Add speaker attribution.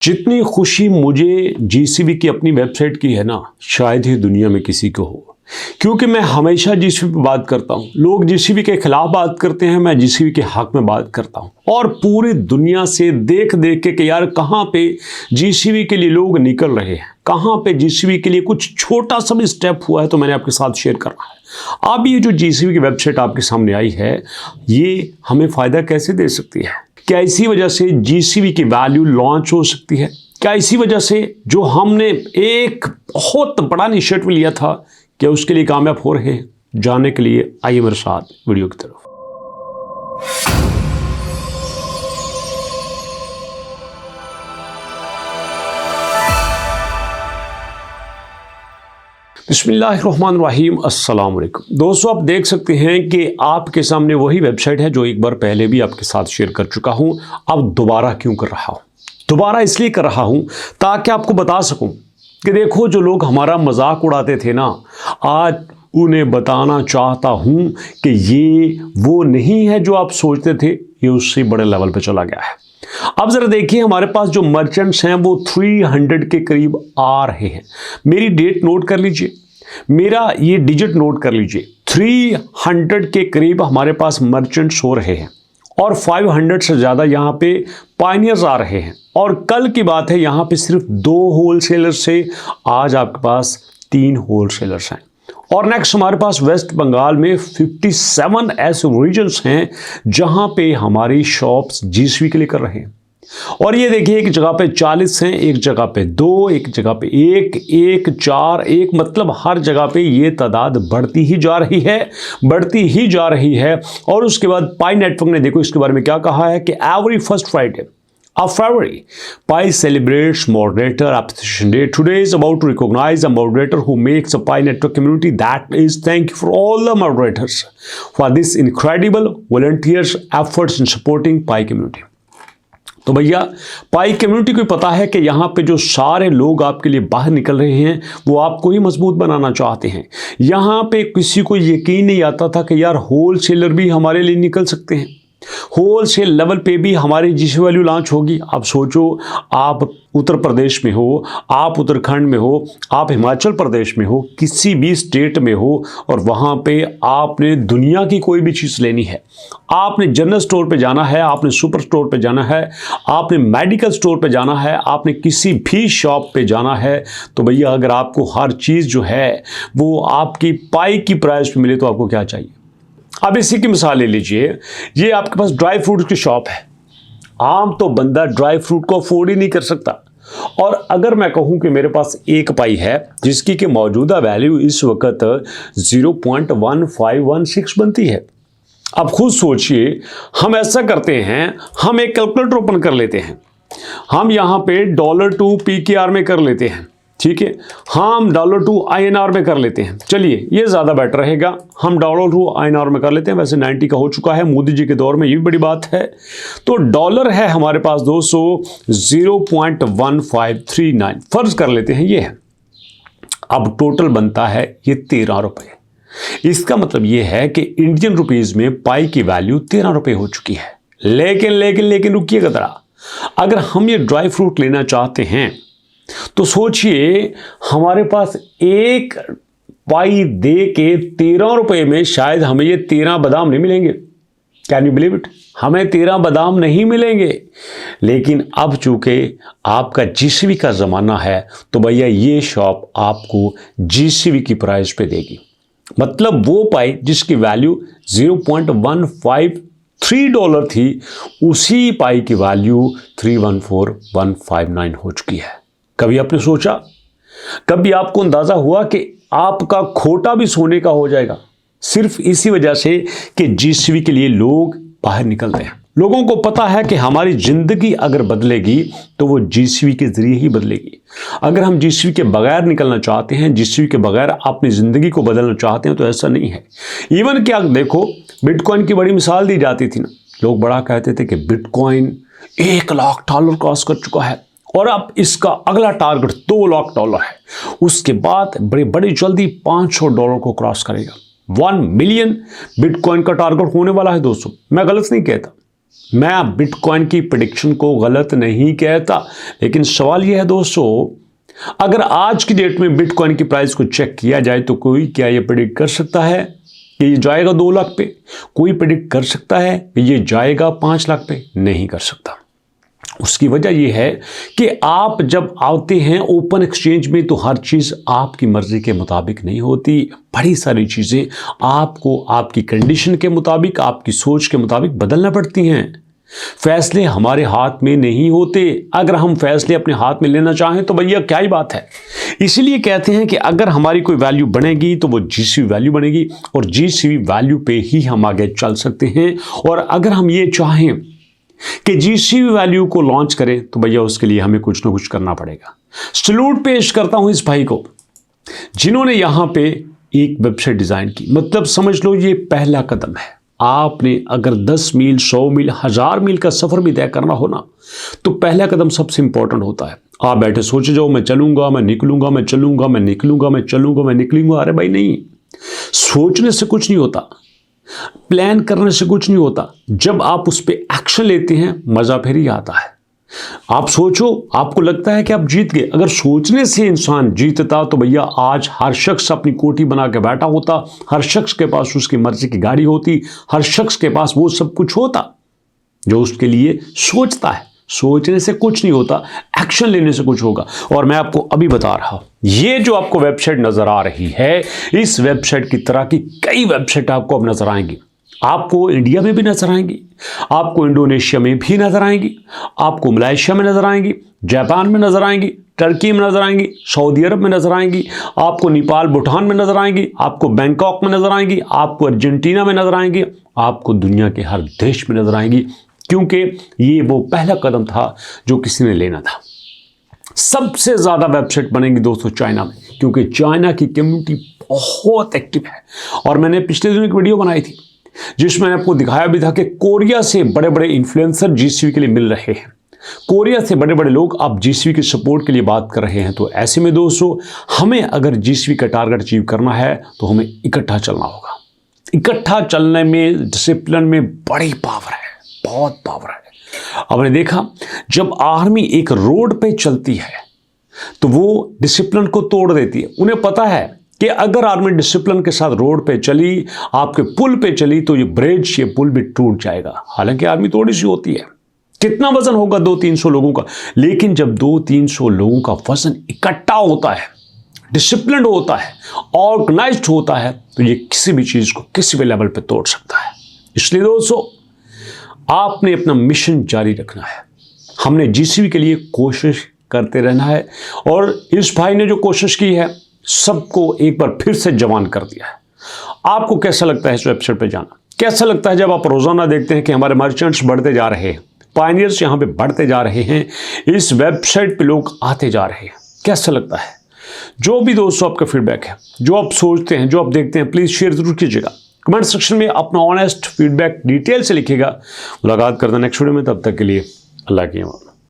Speaker 1: जितनी खुशी मुझे जीसीबी की अपनी वेबसाइट की है ना, शायद ही दुनिया में किसी को हो। क्योंकि मैं हमेशा जीसीबी पे बात करता हूँ। लोग जीसीबी के खिलाफ बात करते हैं, मैं जीसीबी के हक में बात करता हूँ। और पूरी दुनिया से देख देख के कि यार कहाँ पे जीसीबी के लिए लोग निकल रहे हैं, कहाँ पे जीसीबी के लिए कुछ छोटा सा भी स्टेप हुआ है, तो मैंने आपके साथ शेयर करना है। अब ये जो जीसीबी की वेबसाइट आपके सामने आई है, ये हमें फ़ायदा कैसे दे सकती है? क्या इसी वजह से जीसीबी की वैल्यू लॉन्च हो सकती है? क्या इसी वजह से जो हमने एक बहुत बड़ा इनिशिएटिव लिया था, क्या उसके लिए कामयाब हो रहे हैं? जानने के लिए आइए मेरे साथ वीडियो की तरफ। बिस्मिल्लाहिर्रहमानिर्रहीम, अस्सलाम वालेकुम। दोस्तों, आप देख सकते हैं कि आपके सामने वही वेबसाइट है जो एक बार पहले भी आपके साथ शेयर कर चुका हूं। अब दोबारा क्यों कर रहा हूं? दोबारा इसलिए कर रहा हूं ताकि आपको बता सकूं कि देखो, जो लोग हमारा मजाक उड़ाते थे ना, आज उन्हें बताना चाहता हूं कि ये वो नहीं है जो आप सोचते थे, ये उससे बड़े लेवल पे चला गया है। अब जरा देखिए, हमारे पास जो मर्चेंट्स हैं वो 300 के करीब आ रहे हैं। मेरी डेट नोट कर लीजिए, मेरा ये डिजिट नोट कर लीजिए। 300 के करीब हमारे पास मर्चेंट्स हो रहे हैं और 500 से ज़्यादा यहाँ पे पायनियर्स आ रहे हैं। और कल की बात है, यहाँ पे सिर्फ 2 होलसेलर्स से आज आपके पास 3 होलसेलर्स हैं। और नेक्स्ट हमारे पास वेस्ट बंगाल में 57 ऐसे रीजन्स हैं जहाँ पे हमारी शॉप्स जीसीबी के लिए कर रहे हैं। और ये देखिए, एक जगह पे 40 हैं, एक जगह पे 2, एक जगह पे 1, 4, 1, मतलब हर जगह पे ये तादाद बढ़ती ही जा रही है, बढ़ती ही जा रही है। और उसके बाद पाई नेटवर्क ने देखो इसके बारे में क्या कहा है कि every first Friday of February, Pi celebrates Moderator Appreciation Day. Today is about to recognize a moderator who makes a Pi network community. That is, thank you for all the moderators for this incredible volunteers efforts in supporting Pi community. तो भैया, पाई community को पता है कि यहाँ पे जो सारे लोग आपके लिए बाहर निकल रहे हैं वो आपको ही मजबूत बनाना चाहते हैं। यहाँ पे किसी को यकीन नहीं आता था कि यार होलसेलर भी हमारे लिए निकल सकते हैं, होलसेल लेवल पे भी हमारी जीसीबी वैल्यू लॉन्च होगी। अब सोचो, आप उत्तर प्रदेश में हो, आप उत्तराखंड में हो, आप हिमाचल प्रदेश में हो, किसी भी स्टेट में हो, और वहाँ पे आपने दुनिया की कोई भी चीज़ लेनी है, आपने जनरल स्टोर पे जाना है, आपने सुपर स्टोर पे जाना है, आपने मेडिकल स्टोर पे जाना है, आपने किसी भी शॉप पे जाना है, तो भैया अगर आपको हर चीज़ जो है वो आपकी पाई की प्राइस पे मिले तो आपको क्या चाहिए? अब इसी की मिसाल ले लीजिए, ये आपके पास ड्राई फ्रूट की शॉप है। आम तो बंदा ड्राई फ्रूट को अफोर्ड ही नहीं कर सकता। और अगर मैं कहूं कि मेरे पास एक पाई है जिसकी कि मौजूदा वैल्यू इस वक्त 0.1516 बनती है, अब खुद सोचिए। हम ऐसा करते हैं, हम एक कैलकुलेटर ओपन कर लेते हैं, हम यहाँ पे $2 PKR में कर लेते हैं, ठीक है, हम $2 INR में कर लेते हैं। चलिए, ये ज़्यादा बेटर रहेगा, हम $2 INR में कर लेते हैं। वैसे 90 का हो चुका है मोदी जी के दौर में, ये भी बड़ी बात है। तो डॉलर है हमारे पास दोस्तों 0.1539, फर्ज कर लेते हैं ये है। अब टोटल बनता है ये 13 रुपये। इसका मतलब ये है कि इंडियन रुपीज़ में पाई की वैल्यू 13 रुपये हो चुकी है। लेकिन रुकिएगा ज़रा, अगर हम ये ड्राई फ्रूट लेना चाहते हैं तो सोचिए, हमारे पास एक पाई दे के 13 रुपये में शायद हमें ये 13 बादाम नहीं मिलेंगे। Can you believe it? हमें 13 बादाम नहीं मिलेंगे। लेकिन अब चूंकि आपका जीसीबी का ज़माना है, तो भैया ये शॉप आपको जीसीबी की प्राइस पे देगी। मतलब वो पाई जिसकी वैल्यू 0.153 डॉलर थी, उसी पाई की वैल्यू 314159 हो चुकी है। कभी आपने सोचा, कभी आपको अंदाजा हुआ कि आपका खोटा भी सोने का हो जाएगा सिर्फ इसी वजह से कि जीसीबी के लिए लोग बाहर निकल रहे हैं? लोगों को पता है कि हमारी जिंदगी अगर बदलेगी तो वो जीसीबी के जरिए ही बदलेगी। अगर हम जीसीबी के बगैर निकलना चाहते हैं, जीसीबी के बगैर अपनी जिंदगी को बदलना चाहते हैं, तो ऐसा नहीं है। इवन क्या देखो, बिटकॉइन की बड़ी मिसाल दी जाती थी ना, लोग बड़ा कहते थे कि बिटकॉइन $1 लाख क्रॉस कर चुका है और अब इसका अगला टारगेट $2 लाख है। उसके बाद बड़ी जल्दी $500 को क्रॉस करेगा। 1 मिलियन बिटकॉइन का टारगेट होने वाला है दोस्तों। मैं गलत नहीं कहता, मैं बिटकॉइन की प्रेडिक्शन को गलत नहीं कहता, लेकिन सवाल यह है दोस्तों, अगर आज की डेट में बिटकॉइन की प्राइस को चेक किया जाए तो कोई क्या ये प्रेडिक्ट कर सकता है कि ये जाएगा 2 लाख पे? कोई प्रेडिक्ट कर सकता है कि ये जाएगा 5 लाख पे? नहीं कर सकता। उसकी वजह यह है कि आप जब आते हैं ओपन एक्सचेंज में तो हर चीज़ आपकी मर्जी के मुताबिक नहीं होती। बड़ी सारी चीज़ें आपको आपकी कंडीशन के मुताबिक, आपकी सोच के मुताबिक बदलना पड़ती हैं। फैसले हमारे हाथ में नहीं होते। अगर हम फैसले अपने हाथ में लेना चाहें तो भैया क्या ही बात है। इसीलिए कहते हैं कि अगर हमारी कोई वैल्यू बनेगी तो वो जीसीवी वैल्यू बनेगी और जीसीवी वैल्यू पे ही हम आगे चल सकते हैं। और अगर हम ये चाहें कि जीसीवी वैल्यू को लॉन्च करें तो भैया उसके लिए हमें कुछ ना कुछ करना पड़ेगा। सैल्यूट पेश करता हूं इस भाई को जिन्होंने यहां पे एक वेबसाइट डिजाइन की। मतलब समझ लो ये पहला कदम है। आपने अगर 10 मील, 100 मील, 1000 मील का सफर भी तय करना हो ना तो पहला कदम सबसे इंपॉर्टेंट होता है। आप बैठे सोचे जाओ मैं चलूंगा, मैं निकलूंगा, मैं चलूंगा, मैं निकलूंगा, मैं चलूंगा, मैं निकलूंगा। अरे भाई नहीं, सोचने से कुछ नहीं होता, प्लान करने से कुछ नहीं होता। जब आप उस पर एक्शन लेते हैं मजा फिर ही आता है। आप सोचो, आपको लगता है कि आप जीत गए। अगर सोचने से इंसान जीतता तो भैया आज हर शख्स अपनी कोठी बना के बैठा होता, हर शख्स के पास उसकी मर्जी की गाड़ी होती, हर शख्स के पास वो सब कुछ होता जो उसके लिए सोचता है। सोचने से कुछ नहीं होता, एक्शन लेने से कुछ होगा। और मैं आपको अभी बता रहा हूं, ये जो आपको वेबसाइट नजर आ रही है, इस वेबसाइट की तरह की कई वेबसाइट आपको अब नजर आएंगी। आपको इंडिया में भी नजर आएंगी, आपको इंडोनेशिया में भी नजर आएंगी, आपको मलेशिया में नजर आएंगी, जापान में नजर आएंगी, टर्की में नजर आएंगी, सऊदी अरब में नजर आएंगी, आपको नेपाल, भूटान में नजर आएंगी, आपको बैंकॉक में नजर आएंगी, आपको अर्जेंटीना में नजर आएंगी, आपको दुनिया के हर देश में नजर आएंगी। क्योंकि ये वो पहला कदम था जो किसी ने लेना था। सबसे ज्यादा वेबसाइट बनेंगी दोस्तों चाइना में, क्योंकि चाइना की कम्युनिटी बहुत एक्टिव है। और मैंने पिछले दिन एक वीडियो बनाई थी जिसमें मैंने आपको दिखाया भी था कि कोरिया से बड़े बड़े इन्फ्लुएंसर जीसीवी के लिए मिल रहे हैं। कोरिया से बड़े बड़े लोग अब जीसीवी के सपोर्ट के लिए बात कर रहे हैं। तो ऐसे में दोस्तों हमें अगर जीसीवी का टारगेट अचीव करना है तो हमें इकट्ठा चलना होगा। इकट्ठा चलने में, डिसिप्लिन में बड़ी पावर है, बहुत पावर है। आपने देखा जब आर्मी एक रोड पे चलती है तो वो डिसिप्लिन को तोड़ देती है। उन्हें पता है कि अगर आर्मी डिसिप्लिन के साथ रोड पे चली, आपके पुल पे चली तो ये ब्रिज, ये पुल भी टूट जाएगा। हालांकि आर्मी थोड़ी सी होती है, कितना वजन होगा 200-300 लोगों का, लेकिन जब 200-300 लोगों का वजन इकट्ठा होता है, डिसिप्लिन होता है, ऑर्गेनाइज्ड होता है, तो ये किसी भी चीज को किसी भी लेवल पे तोड़ सकता है। इसलिए दोस्तों आपने अपना मिशन जारी रखना है। हमने जीसीवी के लिए कोशिश करते रहना है। और इस भाई ने जो कोशिश की है सबको एक बार फिर से जवान कर दिया है। आपको कैसा लगता है इस वेबसाइट पे जाना? कैसा लगता है जब आप रोजाना देखते हैं कि हमारे मर्चेंट्स बढ़ते जा रहे हैं, पायनियर्स यहाँ पे बढ़ते जा रहे हैं, इस वेबसाइट पे लोग आते जा रहे हैं? कैसा लगता है? जो भी दोस्तों आपका फीडबैक है, जो आप सोचते हैं, जो आप देखते हैं, प्लीज शेयर जरूर कीजिएगा। कमेंट सेक्शन में अपना ऑनेस्ट फीडबैक डिटेल से लिखिएगा। मुलाकात करते हैं नेक्स्ट वीडियो में, तब तक के लिए अल्लाह की अमान।